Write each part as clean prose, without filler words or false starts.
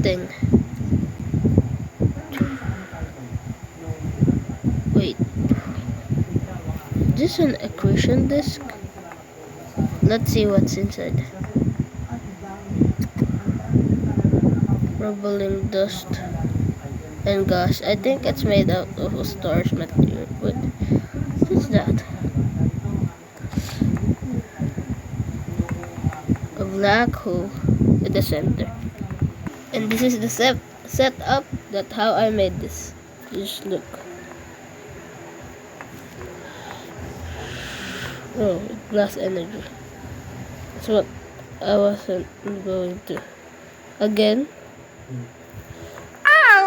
thing. Wait, is this an accretion disk? Let's see what's inside. Bubbling dust and gas. I think it's made out of a storage material. Wait, what's that? A black hole in the center. And this is the setup. That's how I made this. Just look. Oh, glass energy. That's what I wasn't going to. Again. Ow!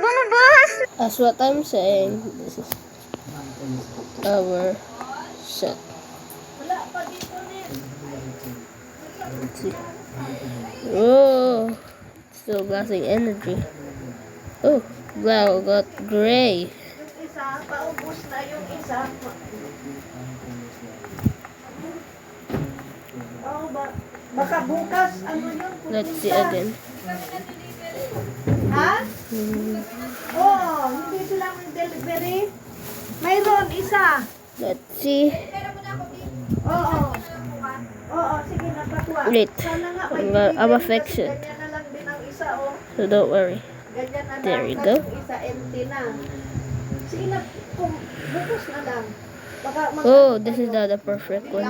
Bumabas! As what I'm saying, this is our set. Let's see. Oh, still glassing energy. Oh, wow, got gray. Yung isa, paubos na yung isa. Oh, baka bukas, ano yun? Let's see again. Ha? Oh, hindi sila may delivery. Mayroon isa. Let's see. Oo. Oo, sige, napakuha. Wait, Sana nga may I'm delivery affect kasi it. ganyan na lang din ang isa, oh. So don't worry. Ganyan na There lang. you Tapos go. yung isa empty na. Sige na, bukas na lang. Baka Oh, this is not the perfect one.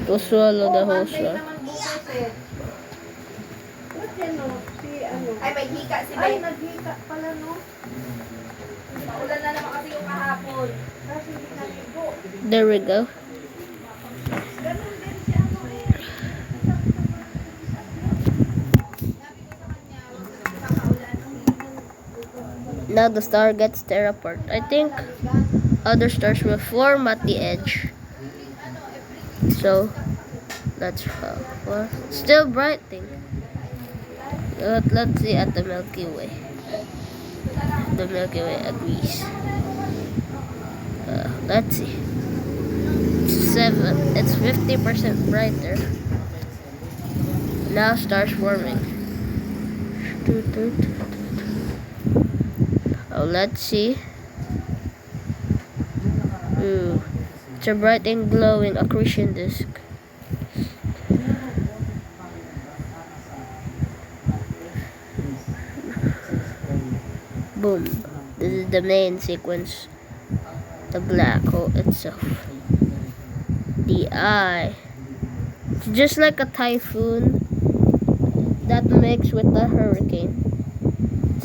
To swallow the whole straw. naman bukas eh. What yan, oh? Si ano? Ay, may hika si Ay, Ben. naghika pala, no? Maulan na naman kasi yung kahapon. Kasi hindi naligo. There we go. Ganun din si ano eh. Now the star gets tear apart. I think other stars will form at the edge. So that's how. Well, still bright thing. Let's see at the Milky Way. The Milky Way agrees. Let's see. It's 50% brighter. Now stars forming. Oh, let's see. Ooh, it's a bright and glowing accretion disk. Boom. This is the main sequence. The black hole itself. The eye. It's just like a typhoon that mixed with a hurricane. It's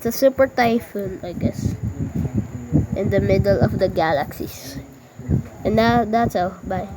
a super typhoon, I guess, in the middle of the galaxies. And now that's all. Bye.